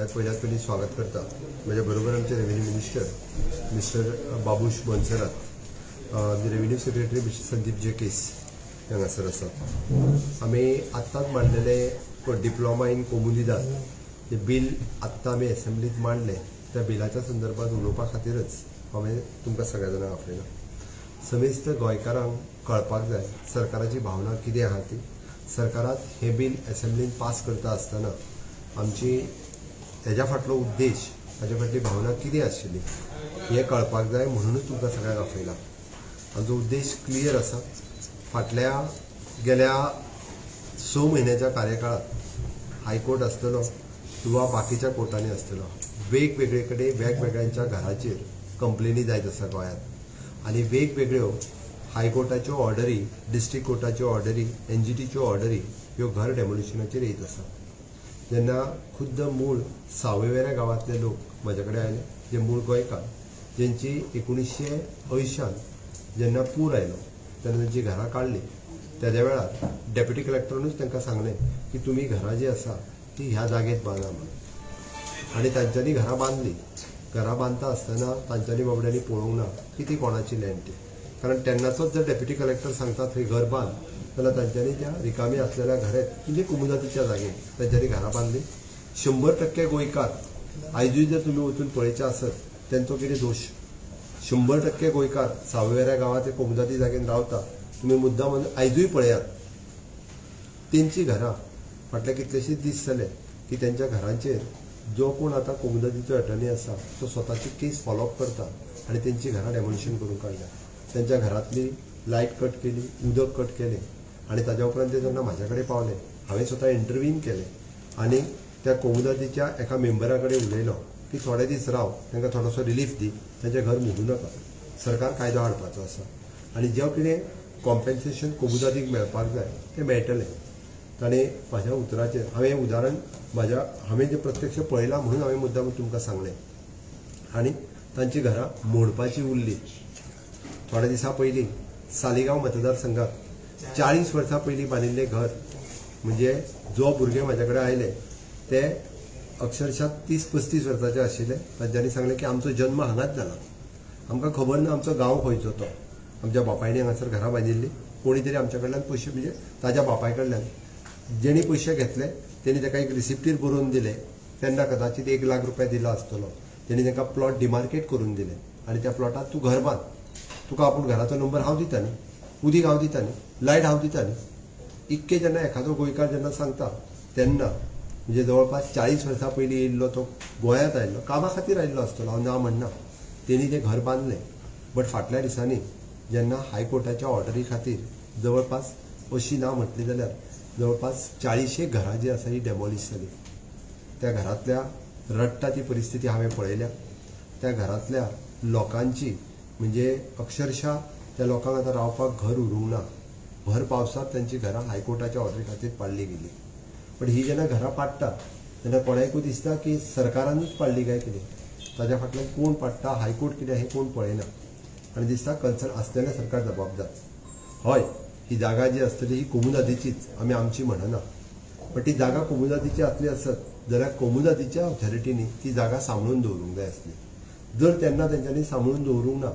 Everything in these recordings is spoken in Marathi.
पहिल्यात पयली स्वागत करता। म्हज्या बरोबर आमचे revenue minister mister Babush Monserrate, revenue secretary mister Sandeep जे केस हांगासर आसात। आमी आत्ताच मांडलेले डिप्लोमा इन कोमुनिदाद जे बिल आत्तां आमी असेंब्लीत मांडले, त्या बिलाच्या संदर्भात उलोवपा खातीरच हांवें तुमकां सगळ्या जाणांक आपयला। समेस्त गोंयकारांक कळपाक जाय सरकाराची भावना कितें आहा ती। सरकारात हे बिल असेंब्लीन पास करता आसतना आमची हेज्या फाटलो उद्देश, हाजे फाटली भावना कितें आशिल्ली हें कळपाक जाय, म्हणूनच तुमकां सगळ्यांक आपयला। आमचो उद्देश क्लियर आसा। फाटल्या गेल्या 6 म्हयन्याच्या कार्यकाळात हायकोर्ट आसतलो किंवा बाकीच्या कोर्टांनी आसतलो, वेगवेगळे कडेन वेगवेगळ्यांच्या घराचेर कंप्लेनी जायत आसा गोंयांत, आनी वेगवेगळ्यो हायकोर्टाच्यो ऑर्डरी, डिस्ट्रिक्ट कोर्टाच्यो ऑर्डरी, NGTच्यो ऑर्डरी ह्यो घर डेमोलिशनाचेर येत आसा। जेन्ना खुद्द मूळ सावयवेऱ्या गांवांतले लोक म्हजे कडेन आयले, जे मूळ गोंयकार, जेंची 1980 जेन्ना पूर आयलो तेन्ना तेंची घरां काडली, त्याच्या वेळार डेप्युटी कलेक्टरानूच तांकां सांगलें की तुमी घरां जी आसा ती ह्या जागेत बांदा म्हणून। आनी तांच्यांनी घरां बांदली। घरां बांदता आसतना तांच्यांनी बाबड्यांनी पळोवंक ना की ती कोणाची लँड ती, कारण तेन्नाचोच जर डेप्युटी कलेक्टर सांगता थंय घर बांद, जाल्यार तांच्यांनी त्या रिकामी आसलेल्या घरात म्हणजे कुमुदातीच्या जागेर तांच्यांनी घरां बांदली। 100% गोंयकार आयजूय जर तुमी वचून पळयचे आसत तेंचो कितें दोश। 100% गोंयकार सावयवेऱ्या गांवांत ते कुमुदाती जागेन रावता, तुमी मुद्दाम आयजूय पळयात तेंची घरां फाटले कितलेशेच दीस जाले की तेंच्या घरांचेर जो कोण आतां कुमुदातीचो अटर्नी आसा तो स्वताची केस फॉलोअप करता आनी तेंची घरां डेमोलिशन करून काडल्या। त्यांच्या घरातली लायट कट केली, उदक कट केले, आणि ताज्या उपरांत ते जेन्ना म्हाज्या कडेन पावले हांवें स्वता इंटरव्हीन केले आनी त्या कोमुदातीच्या एका मेंबरा कडेन उलयलो की थोडे दीस राव, तांकां थोडोसो रिलीफ दी, तांचें घर मोडूं नाका, सरकार कायदो हाडपाचो आसा आनी जें कितें कॉम्पेन्सेशन कोमुदातीक मेळपाक जाय तें मेळटलें। ताणें म्हाज्या उतराचेर हांवें उदाहरण हांवें जें प्रत्यक्ष पळयलां म्हणून हांवें मुद्दाम तुमकां सांगलें। आनी तांची घरां मोडपाची उरली। थोड्या दिसा पयलीं सालिगांव मतदारसंघात 40 वर्सां पयलीं बांदिल्लें घर, म्हणजे जो भुरगे म्हाजे कडेन आयले ते अक्षरशः 30-35 वर्सांचे आशिल्ले। तांच्यांनी सांगलें की आमचो जन्म हांगाच जाला, आमकां खबर ना आमचो गांव खंयचो तो। आमच्या बापायनी हांगासर घरां बांदिल्लीं, कोणी तरी आमच्या कडल्यान पयशे, म्हणजे ताज्या बापाय कडल्यान जेणी पयशे घेतले तेणी ताका एक रिसिप्टीर बरोवन दिले। तेन्ना कदाचित 1 लाख रुपया दिला आसतलो। तेणी ताका प्लॉट डिमार्केट करून दिले आनी त्या प्लॉटात तूं घर बांद, तुका आपूण घराचो नंबर हांव दिता न्ही, उदीक हांव दिता न्ही, लायट हांव दिता न्ही। इतके जेन्ना एखादो गोंयकार जेन्ना सांगता तेन्ना म्हणजे जवळपास 40 वर्सां पयलीं येयल्लो तो गोंयांत आयिल्लो, कामा खातीर आयिल्लो आसतलो, हांव ना म्हणना, तेणी तें घर बांदलें। बट फाटल्या दिसांनी जेन्ना हायकोर्टाच्या ऑर्डरी खातीर जवळपास अशी ना म्हटली जाल्यार जवळपास 40 घरां जी आसा ही डेमॉलिश जाली। त्या घरांतल्या रडटा ती परिस्थिती हांवें पळयल्या। त्या घरांतल्या लोकांची म्हणजे अक्षरशः त्या लोकांक आतां रावपाक घर उरूंक ना। भर पावसांत तांची घरां हायकोर्टाच्या ऑर्डरी खातीर पाडली गेली। पण ही जेन्ना घरां पाडटा तेन्ना कोणाकूय दिसता की सरकारानूच पाडली काय कितें, ताज्या फाटल्यान कोण पाडटा, हायकोर्ट कितें हें कोण पळयना, आनी दिसता कन्सर्न आसलेलें सरकार जबाबदार। हय, ही जागा जी आसतली ही कोमुदातीचीच, आमी आमची म्हणना, पण ती जागा कोमुदातीची आसली आसत जाल्यार कोमुदातीच्या ऑथॉरिटीनी ती जागा सांबाळून दवरूंक जाय आसली। जर तेन्ना तेंच्यांनी सांबाळून दवरूंक ना,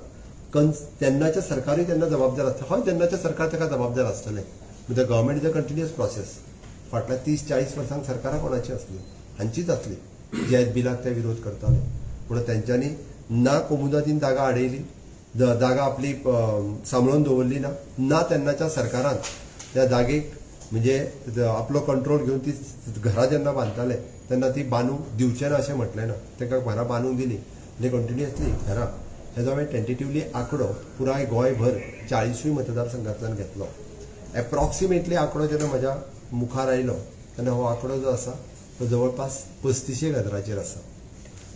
तेन्नाचें सरकारूय तेन्ना जबाबदार आसता। हय, तेन्नाचें सरकार ताका जबाबदार आसतलें, the government is a continuous process. फाटल्या 30-40 वर्सांक सरकारां कोणाची आसली? हांचीच आसली, जे बिलाक ते विरोध करताले। पूण तेंच्यांनी ना कोमुदातीन जागा आडयली, जागा आपली सांबाळून दवरली ना तेन्नाच्या सरकारान त्या जागेक म्हणजे आपलो कंट्रोल घेवन ती घरां जेन्ना बांदताले तेन्ना ती बांदूंक दिवचें ना अशें म्हटलें ना, तांकां घरां बांदूंक दिली आनी कंटिन्युअसली घरां। हेजो हांवें टेंटेटिवली आंकडो पुराय गोंयभर 40 मतदारसंघांतल्यान घेतलो। एप्रॉक्सिमेटली आंकडो जेन्ना म्हज्या मुखार आयलो तेन्ना हो आंकडो जो आसा तो जवळपास 35 घरांचेर आसा।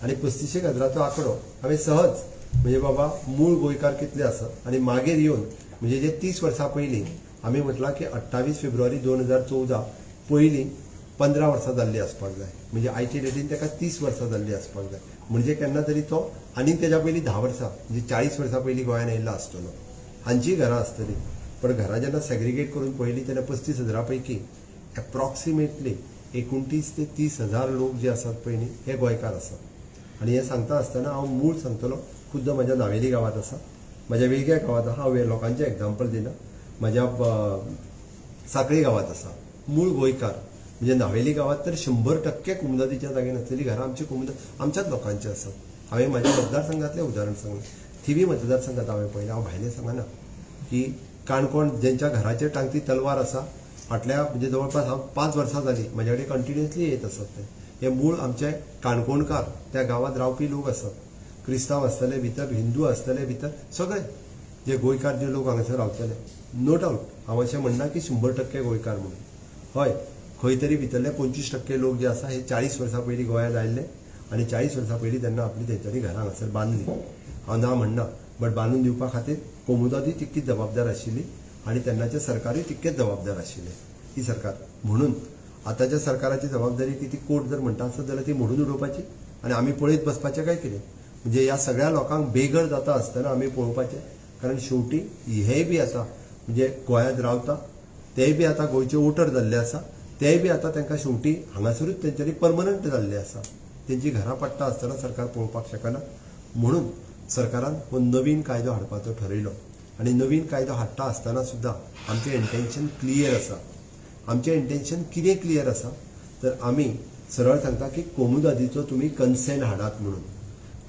आनी 35 घरांचो आंकडो हांवें सहज म्हणजे बाबा मूळ गोंयकार कितले आसात आनी मागीर येवन म्हणजे जे 30 वर्सां पयलीं आमी म्हटलां की 28 फेब्रुवारी 2014 पयलीं 15 वर्सां जाल्ली आसपाक जाय, म्हणजे आयचे डेटीन ताका 30 वर्सां जाल्ली आसपाक जाय। म्हणजे केन्ना तरी तो आनी तेज्या पयलीं 10 वर्सां म्हणजे 40 वर्सां पयलीं गोंयांत येयल्लो आसतलो, हांची घरां आसतलीं। पण घरां जेन्ना सेग्रिगेट करून पळयलीं तेन्ना 35,000 पैकी एप्रॉक्सिमेटली 29 ते 30,000 लोक जे आसात पळय न्ही हे गोंयकार आसात। आनी हें सांगता आसतना हांव मूळ सांगतलो खुद्द म्हज्या नावेली गांवांत आसा, म्हज्या वेगळ्या गांवांत आसा, हांव लोकांचें एग्जाम्पल दिना, म्हज्या साखळी गांवांत आसा। मूळ गोंयकार म्हणजे नावेली गांवांत तर 100% कुमुदादीच्या जागे नासलेली घरां आमची आमच्याच लोकांची आसात। हांवें म्हाज्या मतदारसंघातलें उदाहरण सांगलें, थिवी मतदारसंघात हांवें पळयलें, हांव भायलें सांगना, की काणकोण ज्यांच्या घराचेर टांगती तलवार आसा, फाटल्या म्हणजे जवळपास हांव 5 वर्सां जालीं म्हजे कडेन कंटिन्युअसली येत आसात हे मूळ आमचे काणकोणकार, त्या गांवांत रावपी लोक आसात, क्रिस्तांव आसतले भितर, हिंदू आसतले भितर, सगळे जे गोंयकार जे लोक हांगासर रावतले, नो डावट हांव अशें म्हणना की 100% गोंयकार म्हणून, हय खंय तरी भितरले 25% लोक जे आसा हे 40 वर्सां पयलीं गोंयांत आयिल्ले आनी 40 वर्सां पयलीं तेन्ना आपली तेंच्यांनी घरां हांगासर बांदली। हांव ना म्हणना, बट बांदून दिवपा खातीर कोमुदादी तितकीच जबाबदार आशिल्ली आनी तेन्नाचे सरकारूय तितकेच जबाबदार आशिल्ले, ही सरकार। म्हणून आतांच्या सरकाराची जबाबदारी की ती कोर्ट जर म्हणटा आसत जाल्यार ती मोडून उडोवपाची आनी आमी पळयत बसपाचें काय कितें, म्हणजे ह्या सगळ्या लोकांक बेघर जाता आसतना आमी पळोवपाचें, कारण शेवटी हेय बी आसा म्हणजे गोंयांत रावता, तेय बी आतां गोंयचे वोटर जाल्ले आसा, तेय बी आतां तांकां शेवटी हांगासरूच तेंच्यांनी परमनंट जाल्ले आसा, तेंची घरां पडटा आसतना सरकार पळोवपाक शकना। म्हणून सरकारान हो नवीन कायदो हाडपाचो ठरयलो आनी नवीन कायदो हाडटा आसतना सुद्दां आमचें इंटेन्शन क्लियर आसा। आमचें इंटेन्शन कितें क्लियर आसा तर आमी सरळ सांगता की कोमुदादीचो तुमी कन्सेंट हाडात म्हणून।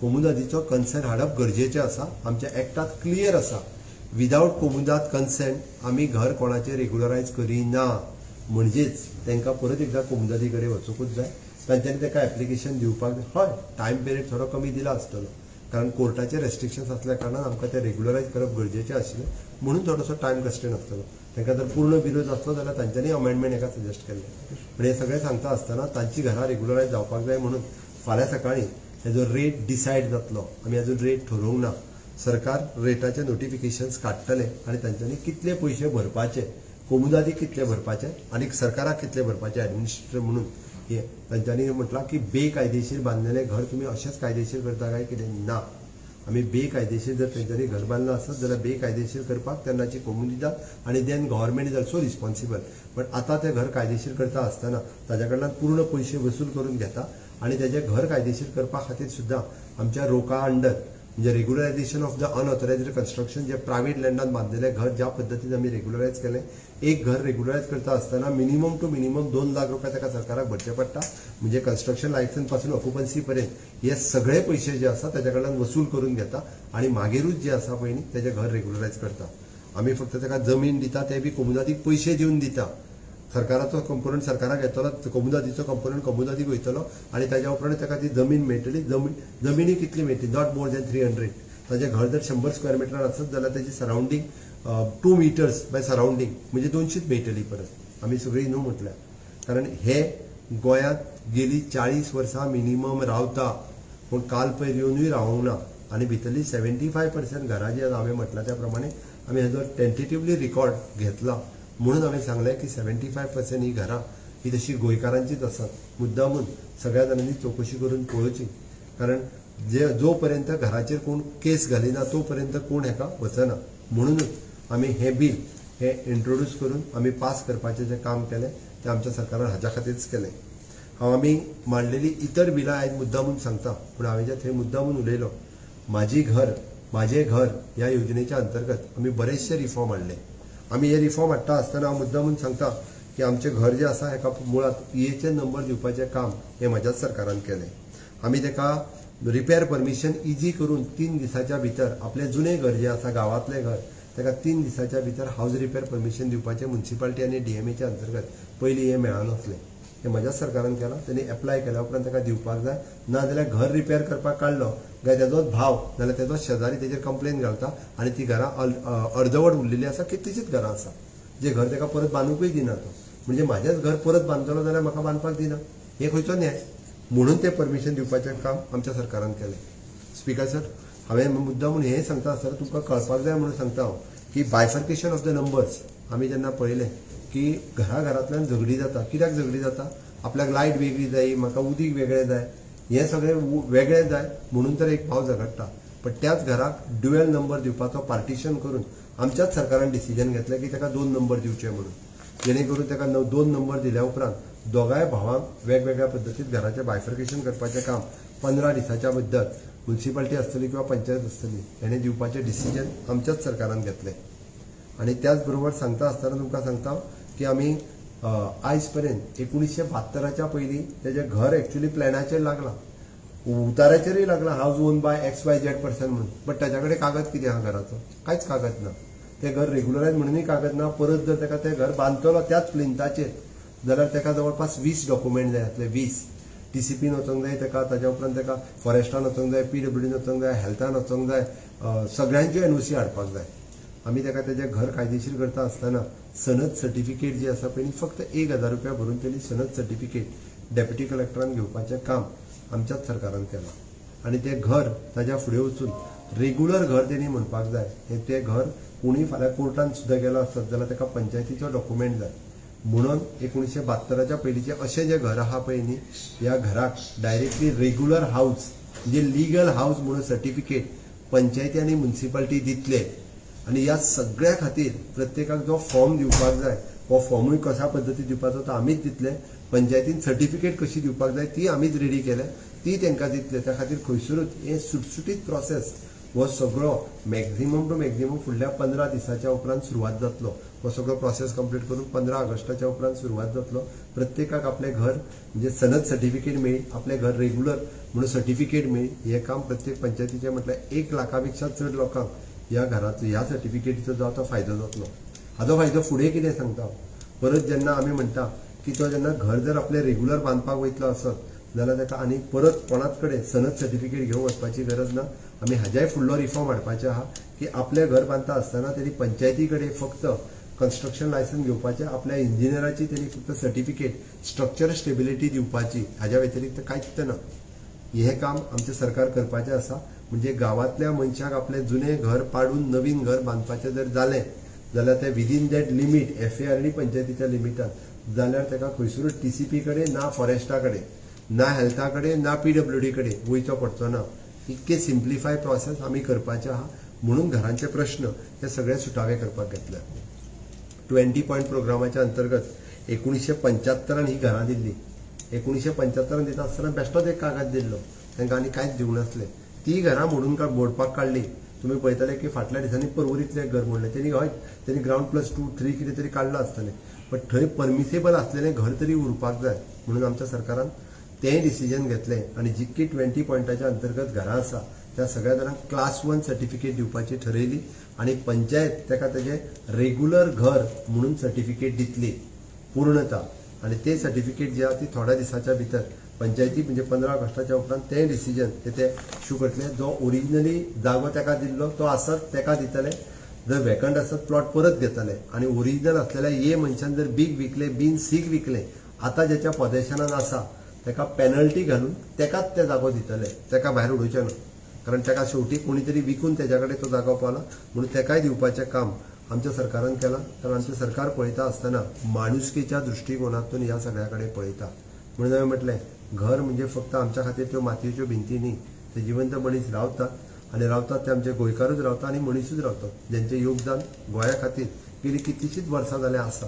कोमुदादीचो कन्सेंट हाडप गरजेचें आसा, आमच्या एक्टांत क्लियर आसा, विदावट कोमुदाद कन्सेंट आमी घर कोणाचें रेग्युलरायज करिना, म्हणजेच तांकां परत एकदां कोमुदादी कडेन वचूंकूच जाय, तांच्यांनी ताका एप्लिकेशन दिवपाक जाय। हय टायम पिरियड थोडो कमी दिला आसतलो, कारण कोर्टाचे रेस्ट्रिक्शन्स आसल्या कारणान आमकां तें रेग्युलरायज करप गरजेचें आशिल्लें, म्हणून थोडोसो टायम कन्स्ट्रेंट आसतलो। तांकां जर पूर्ण विरोध आसलो जाल्यार तांच्यांनी अमेंडमेंट हेका सजेस्ट केल्लें, पण हे सगळें सांगता आसतना तांची घरां रेग्युलरायज जावपाक जाय म्हणून फाल्यां सकाळीं हेजो रेट डिसायड जातलो। आमी अजून रेट ठरोवंक ना, सरकार रेटाचे नोटिफिकेशन्स काडटले आनी तांच्यांनी कितले पयशे भरपाचे, कोमुदादी कितले भरपाचे आनी सरकाराक कितले भरपाचे एडमिनिस्ट्रेटर म्हणून हे तांच्यांनी म्हटलां की बेकायदेशीर बांदलेलें घर तुमी अशेंच कायदेशीर करता काय कितें ना, आमी बेकायदेशीर जर तेंच्यांनी घर बांदलां आसत जाल्यार बेकायदेशीर करपाक तेन्नाची कोमुनिदाद आनी then government is also responsible. But आतां तें घर कायदेशीर करता आसतना ताच्या कडल्यान पूर्ण पयशे वसूल करून घेता आनी तेजें घर कायदेशीर करपा खातीर सुद्दां आमच्या रोका अंडर म्हणजे regularisation of the unauthorised construction, जे प्रायवेट लँडान बांदलेलें घर ज्या पद्दतीन आमी रेग्युलरायज केलें, एक घर रेग्युलरायज करता आसतना मिनिमम टू मिनिमम 2 लाख रुपया ताका सरकाराक भरचे पडटा, म्हणजे कन्स्ट्रक्शन लायसन्स पासून ऑक्युपन्सी पर्यंत हे सगळे पयशे जे आसा ताच्या कडल्यान वसूल करून घेता आनी मागीरूच जे आसा पळय न्ही तेजें घर रेग्युलरायज करता। आमी फक्त ताका जमीन दिता, ते बी कोमुदादीक पयशे दिवन दिता, सरकाराचो कंपोनंट सरकाराक येतलो, कोमुदादीचो कंपोनंट कोमुदादीक वयतलो आनी ताच्या उपरांत ताका ती जमीन मेळटली। जमिनी कितली मेळटली, नॉट मोर दॅन 300। ताजें घर जर 100 स्क्वेअर मिटर आसत जाल्यार ताची सरावंडींग 2 मिटर्स बाय सरावंडींग म्हणजे 200 मेळटली परत। आमी सगळीं न्हू म्हटल्यार, कारण हे गोंयांत गेली 40 वर्सां मिनिमम रावता, पूण काल पयर येवनूय रावूंक ना आनी भितरली 75% घरां जी हांवें म्हटलां त्या प्रमाणे आमी हेजो टेंटेटिवली रिकॉर्ड घेतला, म्हणून हांवें सांगलें की 75% ही घरां ही तशी गोंयकारांचीच आसात। मुद्दामून सगळ्या जाणांनी चवकशी करून पळोवची, कारण जो पर्यंत घराचेर कोण केस घालिना तो पर्यंत कोण हेका वचना, म्हणूनच आमी हे बील हे इंट्रोड्यूस करून आमी पास करपाचें जें काम केलें तें आमच्या सरकारान हाच्या खातीरच केलें। हांव आमी मांडलेली इतर बिलां आयज मुद्दामून सांगता, पूण हांवें जे थंय मुद्दामून उलयलो, म्हाजें घर ह्या योजनेच्या अंतर्गत आमी बरेचशे रिफॉर्म हाडले। आमी हे रिफॉर्म हाडटा आसतना हांव मुद्दामून सांगता की आमचें घर जें आसा हेका मुळात PA नंबर दिवपाचें काम हें म्हाज्याच सरकारान केलें। आमी ताका रिपेर परमिशन इजी करून 3 दिसाच्या भितर आपलें जुनें घर जें आसा गांवांतलें घर ताका 3 दिसाच्या भितर हावज रिपेर परमिशन दिवपाचें म्युनिसिपालिटी आनी DMAच्या अंतर्गत पयलीं हें मेळनासलें, हें म्हाज्याच सरकारान केलां। ताणी एप्लाय केल्या उपरांत ताका दिवपाक जाय, ना जाल्यार घर रिपेर करपाक काडलो काय तेजोच भाव नाल्यार तेजोच शेजारी तेजेर कंप्लेन घालता आनी ती घरां अर्दवट उरलेली आसा, कितलींशींच घरां आसा जे घर ताका परत बांदूंकूय दिना तो, म्हणजे म्हाजेंच घर परत बांदतलो जाल्यार म्हाका बांदपाक दिना, हे खंयचो न्याय, म्हणून तें परमिशन दिवपाचें काम आमच्या सरकारान केलें। स्पीकर सर, हांवें मुद्दामून हें सांगता आसतना तुमकां कळपाक जाय म्हणून सांगता हांव की बायफर्केशन ऑफ द नंबर्स आमी जेन्ना पळयलें की घरांतल्यान झगडी जाता, कित्याक झगडी जाता, आपल्याक लायट वेगळी जाय, म्हाका उदीक वेगळें जाय, हें सगळें वेगळें जाय म्हणून तर एक भाव झगडटा, पण त्याच घराक ड्युएल नंबर दिवपाचो पार्टिशन करून आमच्याच सरकारान डिसिजन घेतलें की ताका 2 नंबर दिवचे म्हणून, जेणे करून ताका 2 नंबर दिल्या उपरांत दोगांय भावांक वेगवेगळ्या पद्दतीन घराचें बायफर्केशन करपाचें काम 15 दिसाच्या मद्दत म्युनिसिपालिटी आसतली किंवा पंचायत आसतली हेणें दिवपाचें डिसिजन आमच्याच सरकारान घेतलें. आनी त्याच बरोबर सांगता आसतना तुमकां सांगता की आमी आयज पर्यंत 1972च्या पयलीं तेजें घर एक्चुअली प्लॅनाचेर लागलां, उताराचेरय लागलां, हावज ओन बाय XYZ पर्सन म्हणून. बट ताच्या कडेन कागद कितें आहा घराचो? कांयच कागद ना. तें घर रेग्युलरायज म्हणूनय कागद ना. परत जर ताका तें घर बांदतलो त्याच प्लिंथाचेर जाल्यार ताका जवळपास 20 डॉक्युमेंट जाय आसले. 20 TCPन वचोंक जाय ताका, ताच्या उपरांत ताका फॉरेस्टान वचोंक जाय, PWDन वचोंक जाय, हेल्थान वचोंक जाय, सगळ्यांच्यो NOC हाडपाक जाय. आमी ताका तेजें घर कायदेशीर करता आसतना सनद सर्टिफिकेट जी आसा पळय फक्त 1000 रुपया भरून तेणी सनद सर्टिफिकेट डेप्युटी कलेक्टरान घेवपाचें काम आमच्याच सरकारान केलां. आनी तें घर ताच्या फुडें वचून रेग्युलर घर तेणी म्हणपाक जाय. तें घर कोणूय फाल्यां कोर्टान सुद्दां गेलो आसत जाल्यार ताका पंचायतीचो डॉक्युमेंट जाय. म्हणून 1972च्या पयलींचें अशें जें घर आहा पळय न्ही, ह्या घराक डायरेक्टली रेग्युलर हावज म्हणजे लिगल हावज म्हणून सर्टिफिकेट पंचायती आनी म्युनिसिपालिटी दितले. आनी ह्या सगळ्या खातीर प्रत्येकाक जो फॉर्म दिवपाक जाय हो फॉर्मूय कशा पद्दतीन दिवपाचो तो आमीच दितले. पंचायतीन सर्टिफिकेट कशी दिवपाक जाय ती आमीच रेडी केल्या, ती तांकां दितले. त्या खातीर खंयसरूच हे सुटसुटीत प्रोसेस हो सगळो मॅक्झिमम टू मॅक्झिमम फुडल्या 15 दिसाच्या उपरांत सुरवात जातलो. हो सगळो प्रोसेस कंप्लीट करून 15 ऑगस्टाच्या उपरांत सुरवात जातलो. प्रत्येकाक आपलें घर म्हणजे सनद सर्टिफिकेट मेळ्ळी, आपलें घर रेग्युलर म्हणून सर्टिफिकेट मेळ्ळी. हें काम प्रत्येक पंचायतीचें म्हटल्यार 1 लाखापेक्षा चड लोकांक ह्या घराचो ह्या सर्टिफिकेटीचो जो आतां फायदो जातलो. हाचो फायदो फुडें कितें सांगता? परत जेन्ना आमी म्हणटा की तो जेन्ना घर जर आपलें रेग्युलर बांदपाक वयतलो आसत जाल्यार ताका आनी परत कोणाच कडेन सनद सर्टिफिकेट घेवन वचपाची गरज ना. आमी हाज्याय फुडलो रिफॉर्म हाडपाचें आहा की आपलें घर बांदता आसतना तेणी पंचायती कडेन फक्त कन्स्ट्रक्शन लायसन्स घेवपाचें, आपल्या इंजिनियराची तेणी फक्त सर्टिफिकेट स्ट्रक्चर स्टेबिलिटी दिवपाची, हाज्या व्यतिरिक्त कांयच ना. हें काम आमचें सरकार करपाचें आसा. म्हणजे गांवांतल्या मनशाक आपलें जुनें घर पाडून नवीन घर बांदपाचें जर जालें जाल्यार तें विदीन दॅट लिमीट FAR आनी पंचायतीच्या लिमिटान जाल्यार ताका खंयसरूच TCP कडेन ना, फॉरेस्टा कडेन ना, हेल्था कडेन ना, PWD कडेन वयचो पडचो ना. इतके सिम्प्लिफाय प्रोसेस आमी करपाचें आहा. म्हणून घरांचे प्रश्न हे सगळे सुटावे करपाक घेतले. 20 पॉयंट प्रोग्रामाच्या अंतर्गत 1975 ही घरां दिल्ली. 1975 दिता आसतना बेश्टोच एक कागद दिल्लो, तांकां आनी कांयच दिवं नासलें. ती घरां मोडपाक काडली. तुमी पळयतले की फाटल्या दिसांनी पर्वरीतलें घर मोडलें. तेणी ग्राउंड +2, 3 कितें तरी काडलां आसतलें. बट थंय परमिसेबल आसलेलें घर तरी उरपाक जाय म्हणून आमच्या सरकारान तें डिसिजन घेतलें. आनी जितकी 20 पॉयंटाच्या अंतर्गत घरां आसा त्या सगळ्या जाणांक क्लास 1 सर्टिफिकेट दिवपाची ठरयली. आनी पंचायत ताका तेजें रेग्युलर घर म्हणून सर्टिफिकेट दितली पूर्णता. आनी तें सर्टिफिकेट जी आसा ती थोड्या दिसाच्या भितर पंचायती म्हणजे 15 ऑगस्टाच्या उपरांत तें डिसिजन ते इशू करतले. जो ओरिजिनली जागो ताका दिल्लो तो आसत ताका दितले. जर वेकंट आसत प्लॉट परत घेतले. आनी ओरिजिनल आसलेल्या हे मनशान जर बीग विकले, सीग विकले, आतां ज्याच्या पोदेशनान आसा ताका पेनल्टी घालून ताकाच ते जागो दितले, ताका भायर उडोवचें ना. कारण ताका शेवटी कोणी तरी विकून ताच्या कडेन तो जागो पावला म्हणून ताकाय दिवपाचें काम आमच्या सरकारान केलां. कारण आमचें सरकार पळयता आसतना माणुसकेच्या दृश्टिकोनातून ह्या सगळ्या कडेन पळयता. म्हणून हांवें म्हटलें घर म्हणजे फक्त आमच्या खातीर त्यो मातयेच्यो भिंती न्ही, ते जिवंत मनीस रावतात आनी रावतात ते आमचे गोंयकारूच रावतात आनी मनीसूच रावतात, ज्यांचें योगदान गोंया खातीर गेली कितलींशींच वर्सां जाल्यां आसा.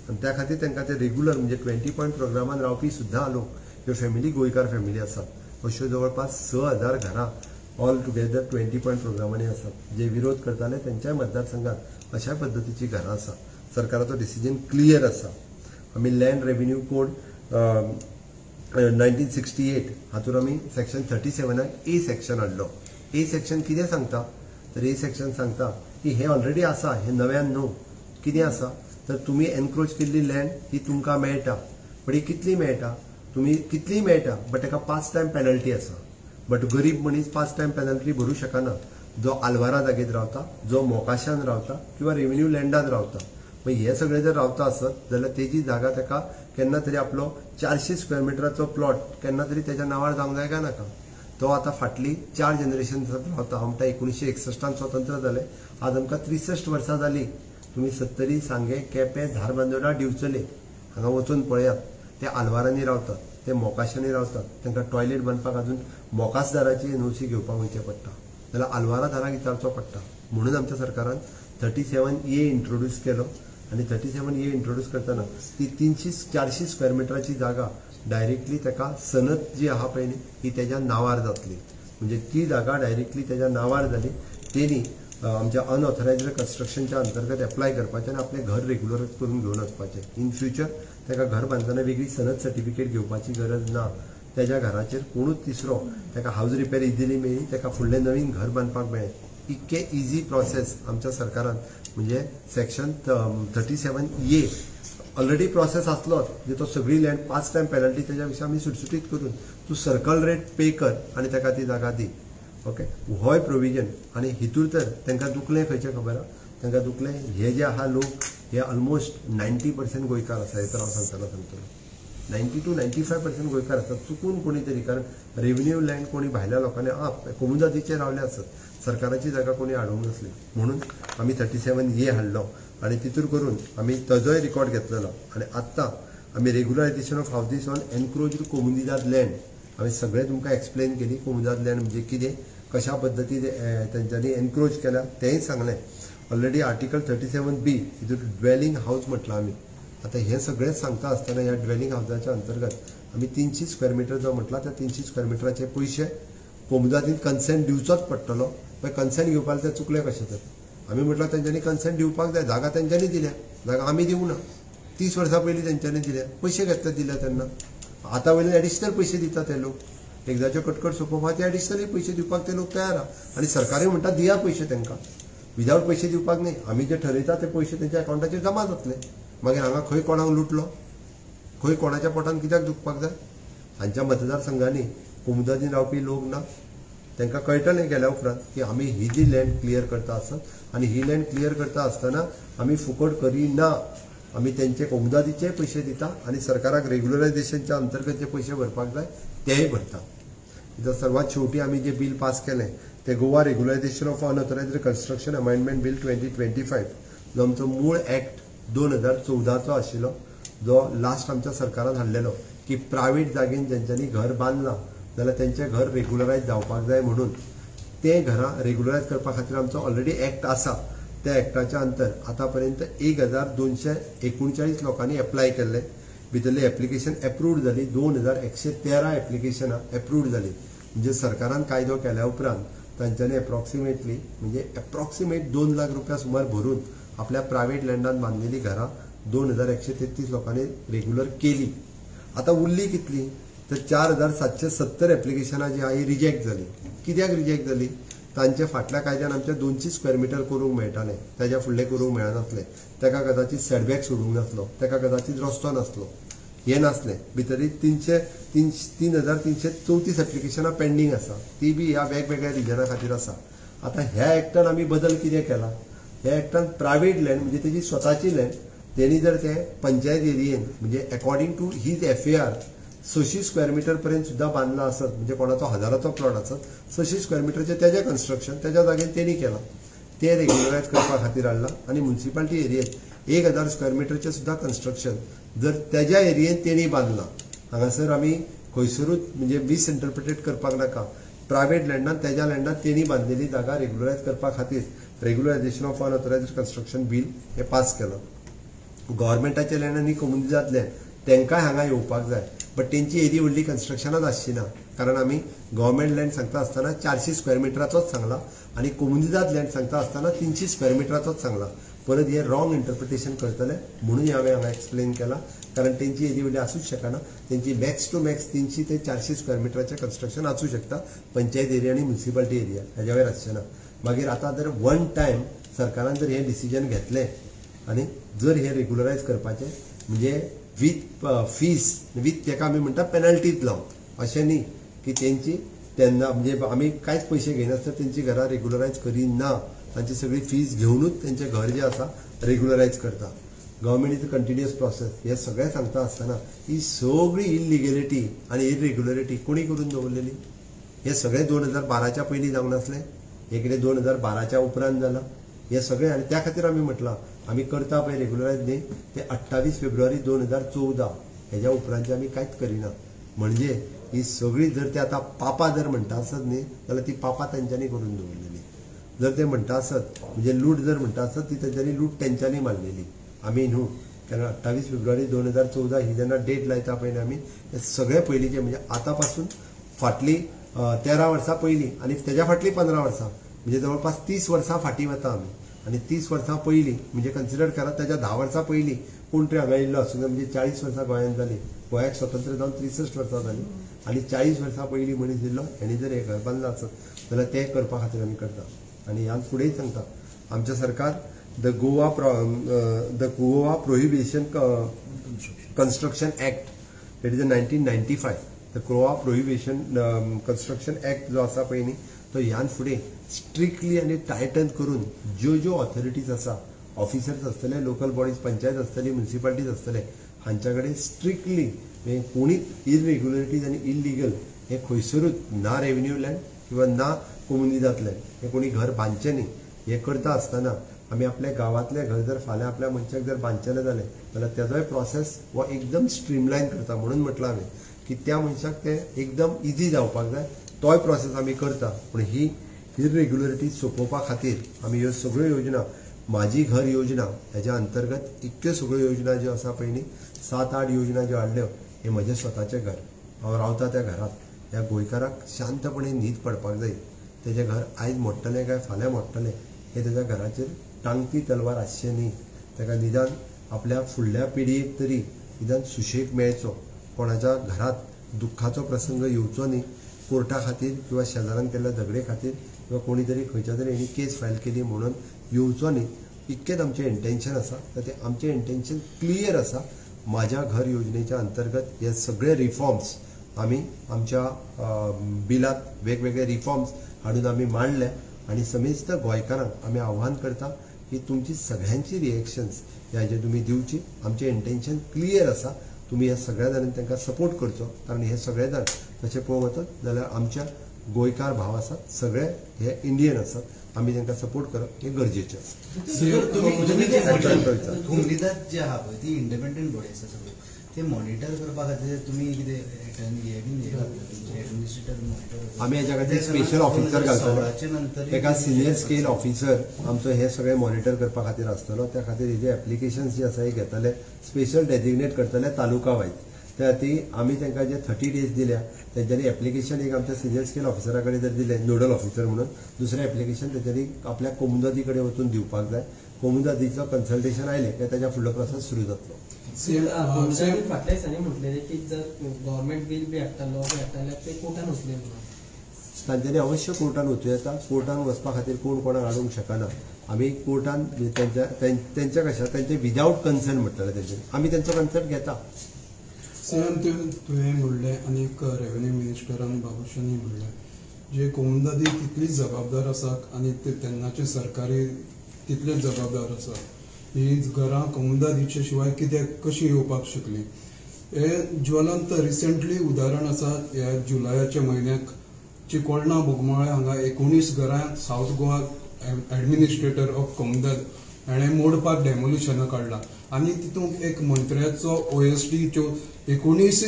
आनी त्या खातीर तांकां ते रेग्युलर म्हणजे 20 पॉयंट प्रोग्रामान रावपी सुद्दां लोक ह्यो फॅमिली गोंयकार फॅमिली आसात. अश्यो जवळपास 6000 घरां ऑल टुगेदर 20 पॉयंट प्रोग्रामांनी आसात. जे विरोध करताले तेंच्याय मतदारसंघात अशा पद्दतीची घरां आसा. सरकाराचो डिसिजन क्लियर आसा. आमी लँड रेव्हेन्यू कोड 1968 हातून आमी सेक्शन 37 A सेक्शन हाडलो. A सेक्शन कितें सांगता तर A सेक्शन सांगता की हे ऑलरेडी आसा, हे नव्यान न्हू. कितें आसा तर तुमी एनक्रोच केल्ली लँड ही तुमकां मेळटा. पण ही कितली मेळटा, तुमी कितलीय मेळटा बट ताका 5 टायम पेनल्टी आसा. बट गरीब मनीस 5 टायम पेनल्टी भरूं शकना. जो आलवारा जागेत रावता, जो मोकाशान रावता किंवा रेव्हेन्यू लँडात रावता. मग हे सगळे जर रावता आसत जाल्यार तेजी जागा ताका केन्ना तरी आपलो 400 स्क्वेअर मिटराचो प्लॉट केन्ना तरी त्याच्या नांवार जावंक जाय काय नाका. तो आतां फाटली 4 जनरेशन रावता. आमकां 1961 स्वतंत्र जालें. आज आमकां 63 वर्सां जालीं. तुमी 70 सांगे, केपें, धारबांदोडा, दिवचले हांगा वचून पळयात. ते आलवारांनी रावतात, ते मोकाशांनी रावतात. तांकां टॉयलेट बांदपाक अजून मोकासदाराची NOC घेवपाक वयचें पडटा, जाल्यार आलवारादाराक विचारचो पडटा. म्हणून आमच्या सरकारान 37A इंट्रोड्यूस केलो. आणि 37A इंट्रोड्यूस करताना ती 300-400 स्क्वेअर मिटराची जागा डायरेक्टली ताका सनत जी आहा पळय न्ही ही त्याच्या नावार जातली, म्हणजे ती जागा डायरेक्टली त्याच्या नावार जाली. तेणी आमच्या अनऑथरायज्ड कन्स्ट्रक्शनच्या अंतर्गत एप्लाय करपाचें आनी आपलें घर रेग्युलर करून घेवन वचपाचें. इन फ्युचर ताका घर बांदतना वेगळी सनत सर्टिफिकेट घेवपाची गरज ना. त्याच्या घराचेर कोणूच तिसरो ताका हावज रिपेर इजिली मेळ्ळी, ताका फुडलें नवीन घर बांदपाक मेळ्ळें. इतके इजी प्रोसेस आमच्या सरकारान म्हणजे सेक्शन 37A ऑलरेडी प्रोसेस आसलोच, म्हणजे तो सगळी लँड 5 टायम पेनल्टी त्याच्या विशीं आमी सुटसुटीत करून तूं सर्कल रेट पे कर आनी ताका ती जागा दी. ओके, होय प्रोविजन. आनी हितूर तर तांकां दुखलें खंयचें खबर आहा, तांकां दुखलें हे जे आहा लोक हे ऑलमोस्ट 90% गोंयकार आसा. हे तर हांव सांगतलो 90 to 95% गोंयकार आसात. चुकून कोणी तरी, कारण रेव्हेन्यू लँड कोणी भायल्या लोकांनी कोमुजातीचे रावले आसत, सरकाराची जागा कोणी हाडूंक नसली. म्हणून आमी 37A हाडलो आनी तितूर करून आमी ताजोय रिकॉर्ड घेतलेलो. आनी आत्तां आमी regularisation of houses on encroached कोमुनिदाद लँड आमी सगळें तुमकां एक्सप्लेन केली. कोमुनिदाद लँड म्हणजे कितें, कशा पद्दतीन तेंच्यांनी एनक्रोच केल्या तेंय सांगलें. ऑलरेडी आर्टिकल 37B हितूर ड्वेलिंग हावज म्हटलां आमी. आता हे सगळें सांगता आसतना ह्या ड्वेलिंग हावजाच्या अंतर्गत आमी 300 स्क्वेअर मिटर जो म्हटला त्या 300 स्क्वेअर मिटराचे पयशे कोमुदातीन कन्सेंट दिवचोच पडटलो. पण कन्सेंट घेवपाक ते चुकले कशें तर आमी म्हटलं तेंच्यांनी कन्सेंट दिवपाक जाय. जागा तेंच्यांनी दिल्या, जागा आमी दिवं ना. 30 वर्सां पयलीं तेंच्यांनी दिल्या, पयशे घेतले दिले तेन्ना. आतां वयले एडिशनल पयशे दितात ते लोक. एकदांचे कटकट सोंपोवपाक ते एडिशनली पयशे दिवपाक ते लोक तयार आहा. आनी सरकारूय म्हणटा दिया पयशे तांकां, विदावट पयशे दिवपाक न्ही. आमी जे ठरयता ते पयशे तेंच्या अकाउंटाचेर जमा जातले. मागीर हांगा खंय कोणाक लुटलो, खंय कोणाच्या पोटान कित्याक दुखपाक जाय. हांच्या मतदारसंघांनी कोमुदातीन रावपी लोक ना, तांकां कळटलें गेल्या उपरांत की आमी ही जी लँड क्लियर करता आसत आनी ही लँड क्लियर करता आसतना आमी फुकट करिना. आमी तेंचे कोमुदातीचे पयशे दिता आनी सरकाराक रेग्युलरायझेशनच्या अंतर्गत जे पयशे भरपाक जाय तेय भरता. सर्वात शेवटी आमी जे बील पास केलें ते Goa regularisation of unauthorised construction amendment bill 2025 जो आमचो मूळ एक्ट 2014चो आशिल्लो, जो लास्ट आमच्या सरकारान हाडलेलो की प्रायवेट जागेन ज्यांच्यांनी घर बांदलां जाल्यार तेंचें घर रेग्युलरायज जावपाक जाय. म्हणून ते घरां रेग्युलरायज करपा खातीर आमचो ऑलरेडी एक्ट आसा. त्या एक्टाच्या अंतर आतां पर्यंत 1239 लोकांनी एप्लाय केल्ले. भितरली एप्लिकेशन एप्रूव्ड जाली. 2113 एप्लिकेशनां एप्रूव्ड जाली. म्हणजे सरकारान कायदो केल्या उपरांत तांच्यांनी एप्रॉक्सिमेट 2 लाख रुपया सुमार भरून आपल्या प्रायवेट लँडान बांदलेली घरां 2133 लोकांनी रेग्युलर केली. आतां उरली कितली तर 4770 एप्लिकेशनां जी आहा ही रिजेक्ट जाली. कित्याक रिजेक्ट जाली, तांचे फाटल्या कायद्यान आमचे 200 स्क्वेअर मिटर करूंक मेळटालें, ताच्या फुडलें करूंक मेळनासलें. ताका कदाचित सेटबॅक सोडूंक नासलो, ताका कदाचित रस्तो नासलो, हें नासलें. भितरली 3334 एप्लिकेशनां पेंडींग आसा, ती बी ह्या वेगवेगळ्या रिजना खातीर आसा. आतां ह्या एक्टान आमी बदल कितें केला, ह्या एक्टान प्रायवेट लँड म्हणजे तेजी स्वताची लँड तेणी जर ते पंचायत एरियेन म्हणजे according to his FAR 600 square metre पर्यंत सुद्धा बांधला असत, म्हणजे कोणाचो 1000चो प्लॉट आसत, 600 स्क्वेअर मिटरचे तेजें कन्स्ट्रक्शन त्याच्या जागेन तेणी केलां. ते रेग्युलरायज करपा खातीर हाडला. आनी म्युन्सिपालिटी एरियेत 1000 स्क्वेअर मिटरचें सुद्धा कन्स्ट्रक्शन जर त्याच्या एरियेन तेणी बांदलां, हांगासर आमी खंयसरूच म्हणजे मिसइंटरप्रिटेट करपाक नाका. प्रायवेट लँडान त्याच्या लँडान तेणी बांदलेली जागा रेग्युलरायज करपा खातीर regularisation of unauthorised construction bill हे पास केलं. गव्हर्मेंटाचे लँड आनी कम्युनिटीजात लँड तांकांय हांगा येवपाक जाय, बट तेंची एरिया व्हडली कन्स्ट्रक्शनाच आसची ना. कारण आमी गव्हर्मेंट लँड सांगता आसतना 400 स्क्वेअर मिटराचोच सांगला आनी कम्युनिटीजात लँड सांगता आसतना 300 स्क्वेअर मिटराचोच सांगला. परत हे रॉंग इंटरप्रिटेशन करतले म्हणून हांवें हांगा एक्सप्लेन केला. कारण तेंची एरिया व्हडली आसूच शकना. तेंची मॅक्स टू मॅक्स 300 ते 400 स्क्वेअर मिटराचें कन्स्ट्रक्शन आसूं शकता. पंचायत एरिया आनी म्युन्सिपालिटी एरिया हेज्या वयर आसचें ना. मागीर आतां जर वन टायम सरकारान जर हें डिसिजन घेतलें आनी जर हे रेग्युलरायज करपाचें म्हणजे वीथ फीस वीथ ताका आमी म्हणटा पेनल्टीज लावन, अशें न्ही की तेंची तेन्ना म्हणजे आमी कांयच पयशे घेयनासतना तेंची घरां रेग्युलरायज करिना. तांची सगळी फीस घेवनूच तेंचें घर जें आसा रेग्युलरायज करता. Government is a continuous process. हे सगळें सांगता आसतना ही सगळी इलिगॅलिटी आनी इरेग्युलरिटी कोणी करून दवरलेली. हे सगळें 2012च्या पयलीं जावंक नासलें, हे कितें 2012च्या उपरांत जालां. हे सगळें आनी त्या खातीर आमी म्हटलां आमी करता पळय रेग्युलरायज न्ही ते 28 फेब्रुवारी 2014 हेज्या उपरांतचे आमी कांयच करिना. म्हणजे ही सगळी जर ते आतां पापा जर म्हणटा आसत न्ही जाल्यार ती पापा तेंच्यांनी करून दवरलेली. जर ते म्हणटा आसत म्हणजे लूट जर म्हणटा आसत ती तेंच्यांनी लूट तेंच्यांनी मारलेली. आमी न्हू, कारण 28 फेब्रुवारी 2014 ही जेन्ना डेट लायता पळय आमी हे सगळे पयलींचे म्हणजे आतां पासून फाटली 13 वर्सां पयलीं आनी तेज्या फाटली 15 वर्सां म्हणजे जवळपास 30 वर्सां फाटीं वता आमी. आनी 30 वर्सां पयलीं म्हणजे कन्सिडर करात तेज्या 10 वर्सां पयलीं कोण तरी हांगा येयल्लो आसूं म्हणजे 40 वर्सां गोंयांत जाली, गोंयाक स्वतंत्र जावन 63 वर्सां जाली आनी 40 वर्सां पयलीं मनीस येयल्लो हेणी जर हे घर बांदलां आसत जाल्यार तें करपा खातीर आमी करता. आनी ह्यान फुडेंय सांगता आमचें सरकार the Goa prohibition construction act, it is 1995, the Goa prohibition construction act जो आसा पळय न्ही तो ह्यान फुडें स्ट्रिक्टली आनी टायटन करून ज्यो ऑथॉरिटीज आसा, ऑफिसर्स आसतले, लोकल बॉडीज, पंचायत आसतली, म्युनिसिपालिटीज आसतले, हांच्या कडेन स्ट्रिक्टली कोणीच इरेग्युलरिटीज आनी इल्लिगल हे खंयसरूच ना रेव्हेन्यू लँड किंवा ना कोमुनिदांतले हे कोणी घर बांदचे न्ही. हे करता आसतना आमी आपल्या गांवांतलें घर जर फाल्यां आपल्या मनशाक जर बांदचेलें जालें जाल्यार तेजोय प्रोसेस हो एकदम स्ट्रीमलायन करता. म्हणून म्हटलां हांवें की त्या मनशाक तें एकदम इजी जावपाक जाय, तोय प्रोसेस आमी करता. पूण ही इरेग्युलरिटीज सोंपोवपा खातीर आमी ह्यो सगळ्यो योजना, माझी घर योजना हेच्या अंतर्गत इतक्यो सगळ्यो योजना ज्यो आसा पळय न्ही 7-8 योजना ज्यो हाडल्यो हे म्हजें स्वताचें घर, हांव रावता त्या घरांत. ह्या गोंयकाराक शांतपणे न्हीद पडपाक जाय. तेजें घर आयज मोडटलें काय फाल्यां मोडटलें हे तेज्या घराचेर टांगती तलवार आसचें न्ही. ताका निदान आपल्या फुडल्या पिडयेक तरी निदान सुशेग मेळचो, कोणाच्या घरात दुख्खाचो प्रसंग येवचो न्ही. कोर्टा खातीर किंवा शेजारान केल्ल्या झगडे खातीर किंवा कोणी तरी खंयच्या तरी हेणी केस फायल केली म्हणून येवचो न्ही. इतकेंच आमचें इंटेन्शन आसा. तर तें आमचें इंटेन्शन क्लियर आसा. माझ्या घर योजनेच्या अंतर्गत हे सगळे रिफॉर्म्स आमी आमच्या बिलात वेगवेगळे रिफॉर्म्स हाडून आमी मांडले आनी समेस्त गोंयकारांक आमी आव्हान करता की तुमची सगळ्यांची रिएक्शन्स हे तुमी दिवची. आमचें इंटेन्शन क्लियर आसा. तुमी हे सगळ्या जाणांनी तांकां सपोर्ट करचो, कारण हे सगळे जाण तशें पळोवंक वचत जाल्यार आमच्या गोंयकार भाव आसात, सगळे हे इंडियन आसात. आमी तांकां सपोर्ट करप हे गरजेचें आसा. कोमुनिदाद जे आहा पळय ती इंडिपेंडंट बॉडी आसा सगळी, ते मॉनिटर करपा खातीर तुमी कितें आमी हेच्या खातीर स्पेशल ऑफिसर घालतले. ताका सिनियर स्केल ऑफिसर आमचो हे सगळे मॉनिटर करपा खातीर आसतलो. त्या खातीर हेजे एप्लिकेशन्स जे आसा हे घेतले, स्पेशल डेजिग्नेट करतले तालुका वायज. त्या खातीर आमी तांकां जे 30 days दिल्या तेंच्यांनी एप्लिकेशन एक आमच्या सिनियर स्केल ऑफिसरा कडेन जर दिलें नोडल ऑफिसर म्हणून, दुसरें एप्लिकेशन तेंच्यांनी आपल्या कोमुदादी कडेन वचून दिवपाक जाय. कोमुदादीचो कन्सल्टेशन आयलें की तेच्या फुडलो प्रोसेस सुरू जातलो. फाटल्या दिसांनी म्हटलें की जर गव्हर्नमेंट बिल बी हाडटालो जाल्यार ते कोर्टान वचले म्हणून. तांच्यांनी अवश्य कोर्टान वचूं येता. कोर्टान वचपा खातीर कोण कोणाक हाडूंक शकना. आमी कोर्टान तेंच्या कशा तेंचे विदाउट कन्सर्न म्हणटले तेंचे आमी तेंचो कन्सर्न घेता. सीएम तुवें म्हणलें आनी रेव्हेन्यू मिनिस्टरान बाबुशांनी म्हणलें जे कोमुदादी तितलीच जबाबदार आसात आनी तेन्नाचे सरकारी तितलेच जबाबदार आसा. ही घरां कोमुदादीचे शिवाय कित्याक कशी येवपाक शकली. हे ज्वलंत रिसेंटली उदाहरण आसा. ह्या जुलयाच्या म्हयन्याक चिकोळणा बोगमाळे हांगा 19 घरां सावथ गोवा एडमिनिस्ट्रेटर ऑफ कोमुदाद हाणें मोडपाक डेमोलिशनां काडला आनी तितूंत एक मंत्र्याचो OSD ज्यो 19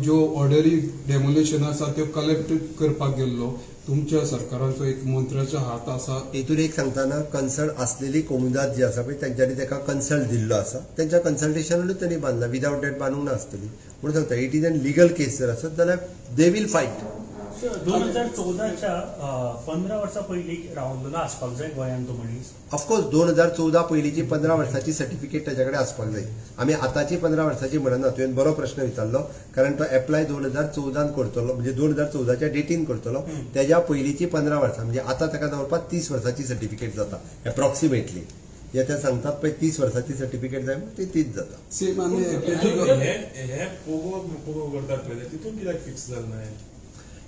ज्यो ऑर्डरी डेमोलिशन आसा त्यो कलेक्ट करपाक गेल्लो. तुमच्या सरकाराचो एक मंत्र्याचो हात आसा. हेतून एक सांगताना कन्सर्न असलेली कोमुदाद जी आसा पळय तेंच्यांनी ताका कन्सल्ट दिल्लो आसा. तेंच्या कन्सल्टेशनानूच त्यांनी बांदला. विदाउट डेट बांदूंक नासतली म्हणून सांगता. इट इज एन लिगल केस जर आसत जाल्यार दे वील फायट. 2014च्या 15 वर्सां पयलीं रावल्लो आसपाक जाय गोंयांत तो मनीस. ऑफकोर्स 2014 पयलींची 15 वर्साची सर्टिफिकेट तेच्या कडेन आसपाक जाय. आमी आतांची 15 वर्साची म्हणना. तुवें बरो प्रश्न विचारलो, कारण तो एप्लाय 2014 करतलो म्हणजे 2014च्या डेटीन करतलो. तेज्या पयलींची 15 वर्सां म्हणजे आतां ताका जवळपास 30 वर्साची सर्टिफिकेट जाता एप्रॉक्सिमेटली. हे ते सांगतात पळय 30 वर्साची सर्टिफिकेट जाय ती 30 जाता. पोगो करतात पळय तितून कित्याक फिक्स जालें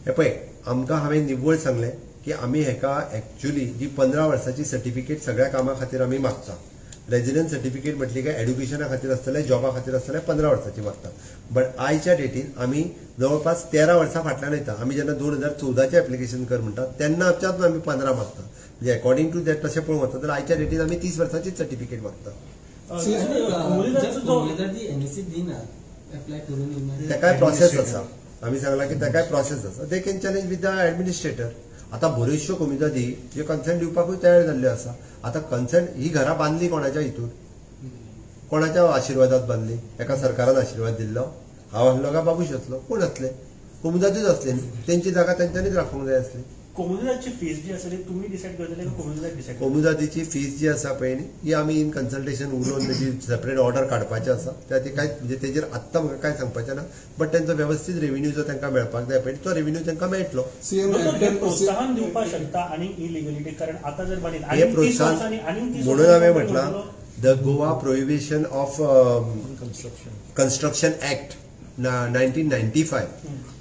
हे पळय आमकां हांवें निव्वळ सांगलें की आमी हेका एक्चुअली जी 15 वर्साची सर्टिफिकेट सगळ्या कामां खातीर आमी मागता. रेजिडन्स सर्टिफिकेट म्हटली काय एड्युकेशना खातीर आसतलें, जॉबा खातीर आसतलें 15 वर्साची मागता. बट आयच्या डेटीन आमी जवळपास 13 वर्सां फाटल्यान वयता. आमी जेन्ना 2014चें एप्लिकेशन कर म्हणटा तेन्नाच्याच आमी 15 मागता. म्हणजे अकॉर्डिंग टू दॅट तशें पळोवंक वता जाल्यार आयच्या डेटीन आमी 30 वर्साचीच सर्टिफिकेट मागता. ताकाय प्रोसेस आसा. आमी सांगला की ताकाय प्रोसेस आसा. They can challenge with the administrator. आता बऱ्योचश्यो कोमुदादी जे कन्सेंट दिवपाकूय तयार जाल्ल्यो आसा. आता कन्सेंट ही घरां बांदली कोणाच्या हितून कोणाच्या आशिर्वादात बांदली? एका सरकारान आशिर्वाद दिल्लो, हांव आसलो काय बाबूश आसलो? कोण असले? कोमुदादीच असले न्ही. तेंची जागा तेंच्यांनीच राखूंक जाय आसली. कोमुदाची फीस जी आसा ती तुमी डिसायड करतले का कोमुदाक डिसायड? कोमुदादीची फीस जी आसा पळय न्ही, ही आमी इन कन्सल्टेशन उलोवन तेजी सेपरेट ऑर्डर काडपाची आसा. ती काय म्हणजे तेजेर आत्तां म्हाका काय सांगपाचें ना, बट तेंचो व्यवस्थीत रेव्हेन्यू जो तांकां मेळपाक जाय पळय तो रेव्हेन्यू तांकां मेळटलो. प्रोत्साहन दिवपाक शकता आणि इलिगलिटी, कारण आता जर बांदीत हे प्रोत्साहन म्हणून हांवें म्हटलां the Goa prohibition of construction act 1995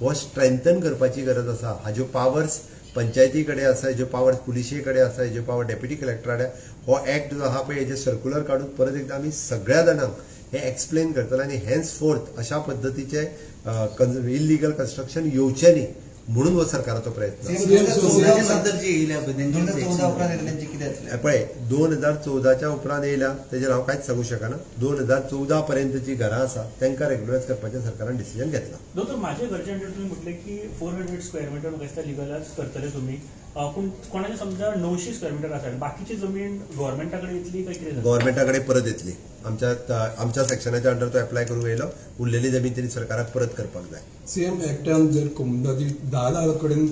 हो स्ट्रेंथन करपाची गरज आसा. हाज्यो पावर्स पंचायती कडेन आसा, हेज्यो पावर्स पुलिशे कडेन आसा, हेज्यो पावर डेप्युटी कलेक्टरा कडेन. हो एक्ट जो आहा पळय हेजे सर्क्युलर काडून परत एकदां आमी सगळ्या जाणांक हे एक्सप्लेन करतले आनी हेन्स फोर्थ अशा पद्दतीचे इलिगल कन्स्ट्रक्शन येवचें न्ही म्हणून हो सरकाराचो प्रयत्न. पळय 2014च्या उपरांत येयल्या तेजेर हांव कांयच सांगू शकना. 2014 पर्यंतची घरां आसा तांकां रेग्युलरायज करपाचें सरकारान डिसिजन घेतला. दोतोर माझे घरचे अंडर तुम्ही म्हटले की 400 स्क्वेअर मीटर म्हाका दिसता लिगलायज करतले तुम्ही. पूण कोणाचे समजा 900 स्क्वेअर मीटर आसा, बाकीची जमीन गव्हर्मेंटा कडेन येतली काय कितें? गव्हर्मेंटा कडेन परत येतली. आमच्या सेक्शनाच्या अंडर तो एप्लाय करूंक येयलो. उरलेली जमीन त्यांनी सरकाराक परत करपाक जाय. सीएम एक्टान जर कोमुदादी 10 कडेन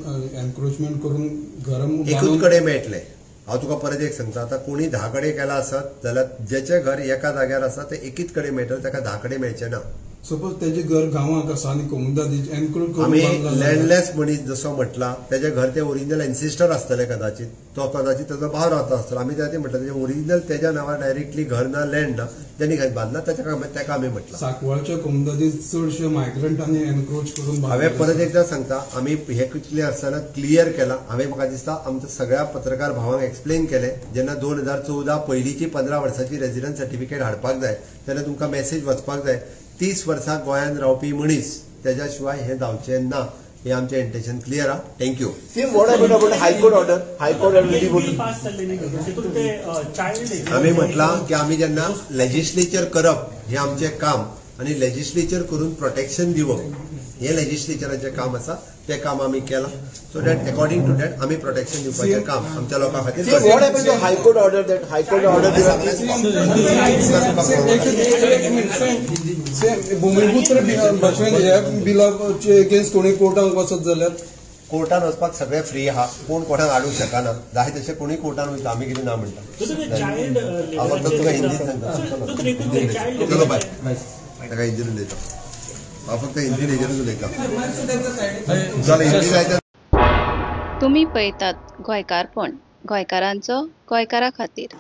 एनक्रोचमेंट करून घर एकूच कडेन मेळटले. हांव तुका परत एक सांगता, आतां कोणी 10 कडेन केला आसत जाल्यार जेचें घर एका जाग्यार आसा ते एकीच कडेन मेळटलें, ताका 10 कडेन मेळचें ना. सपोज तेजे घर गांवांत आसा आनी कोमुदादी एनक्रोच करून आमी लँडलेस मनीस जसो म्हटला तेजे घर ते ओरिजिनल एन्सिस्टर आसतले कदाचित, तो कदाचित ताजो भाव रावता आसतलो. आमी ताचे म्हटलं तेजे ओरिजिनल तेज्या नांवार डायरेक्टली घर ना लँड ना ज्यांनी बांदला ताका आमी म्हटलं. सांकवाळच्या कोमुदादी चडशे मायग्रंटांनी एनक्रोच करून. हांवें परत एकदां सांगता, आमी हे कितले आसतना क्लियर केला. हांवें म्हाका दिसता आमच्या सगळ्या पत्रकार भावांक एक्सप्लेन केलें, जेन्ना 2014 पयलींची 15 वर्साची रेजिडन्स सर्टिफिकेट हाडपाक जाय तेन्ना तुमकां मेसेज वचपाक जाय 30 वर्सां गोंयांत रावपी मनीस, तेज्या शिवाय हें जावचें ना. हे आमचें इंटेंशन क्लियर आहा. थँक्यू. आमी म्हटलां की आमी जेन्ना लेजिस्लेचर करप हें आमचें काम आनी लेजिस्लेचर करून प्रोटेक्शन दिवप हें लेजिस्लेचराचें काम आसा. तें काम आमी केलां. So that according to that आमी प्रोटेक्शन दिवपाचें काम आमच्या लोकां खातीर भूमिपुत्र भाशेन ह्या बिलाचे अगेन्स्ट कोणी कोर्टांत वचत जाल्यार कोर्टान वचपाक सगळें फ्री आहा. कोण कोर्टान हाडूंक शकना. जाय तशें कोणी कोर्टान वयता, आमी कितें ना म्हणटा. हांव फक्त तुका हिंदीन सांगता. चलो बाय. ताका हिंदीन उलयता. हांव फक्त हिंदीन हेजेरूच उलयता. चल हिंदी जाय. तुम्ही पळयतात गोंयकारपण, गोंयकारांचो गोंयकारा खातीर.